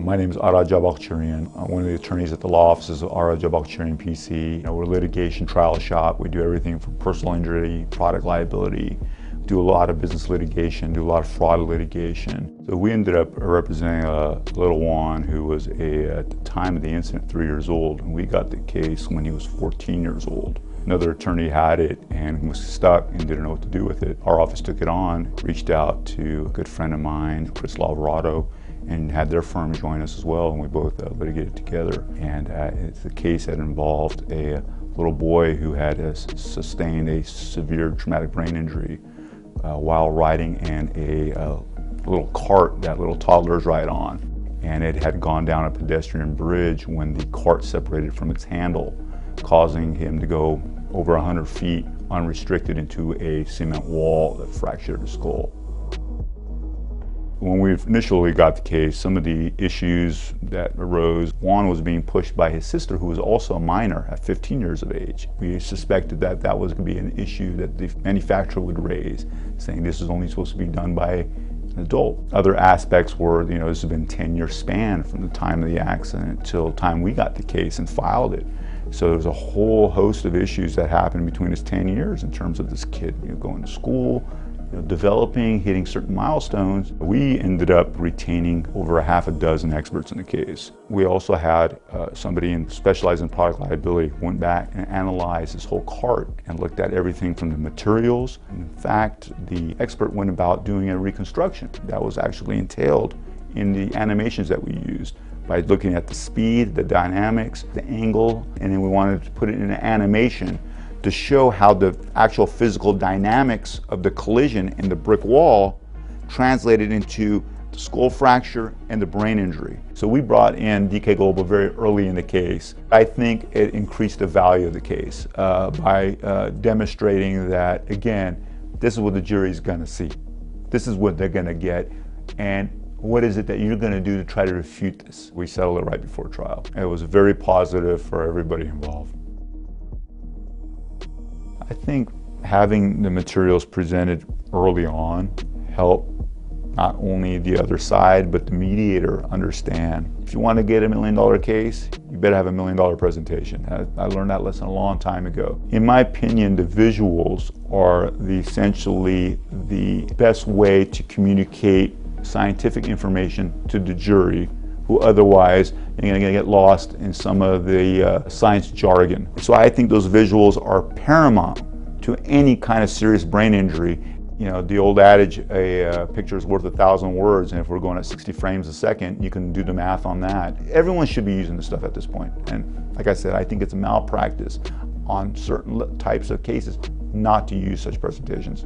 My name is Jabagchourian. I'm one of the attorneys at the law offices of Jabagchourian PC. We're a litigation trial shop. We do everything from personal injury, product liability, do a lot of business litigation, do a lot of fraud litigation. So we ended up representing little Juan, who was at the time of the incident, 3 years old, and we got the case when he was 14 years old. Another attorney had it and was stuck and didn't know what to do with it. Our office took it on, reached out to a good friend of mine, Lavorato, and had their firm join us as well, and we both litigated together. And it's a case that involved a little boy who had sustained a severe traumatic brain injury while riding in a little cart that little toddlers ride on. And it had gone down a pedestrian bridge when the cart separated from its handle, causing him to go over 100 feet unrestricted into a cement wall that fractured his skull. When we initially got the case, some of the issues that arose, Juan was being pushed by his sister, who was also a minor at 15 years of age. We suspected that that was going to be an issue that the manufacturer would raise, saying this is only supposed to be done by an adult. Other aspects were, this has been a 10-year span from the time of the accident until the time we got the case and filed it. So there was a whole host of issues that happened between his 10 years in terms of this kid going to school, developing, hitting certain milestones. We ended up retaining over a half a dozen experts in the case. We also had somebody specialized in product liability went back and analyzed this whole cart and looked at everything from the materials. In fact, the expert went about doing a reconstruction that was actually entailed in the animations that we used, by looking at the speed, the dynamics, the angle, and then we wanted to put it in an animation to show how the actual physical dynamics of the collision in the brick wall translated into the skull fracture and the brain injury. So we brought in DK Global very early in the case. I think it increased the value of the case by demonstrating that, again, this is what the jury's gonna see. This is what they're gonna get. And what is it that you're gonna do to try to refute this? We settled it right before trial. It was very positive for everybody involved. I think having the materials presented early on helped not only the other side, but the mediator understand. If you want to get $1 million case, you better have $1 million presentation. I learned that lesson a long time ago. In my opinion, the visuals are essentially the best way to communicate scientific information to the jury, who otherwise are going to get lost in some of the science jargon. So I think those visuals are paramount to any kind of serious brain injury. The old adage, a picture is worth 1,000 words, and if we're going at 60 frames a second, you can do the math on that. Everyone should be using this stuff at this point. And like I said, I think it's a malpractice on certain types of cases not to use such presentations.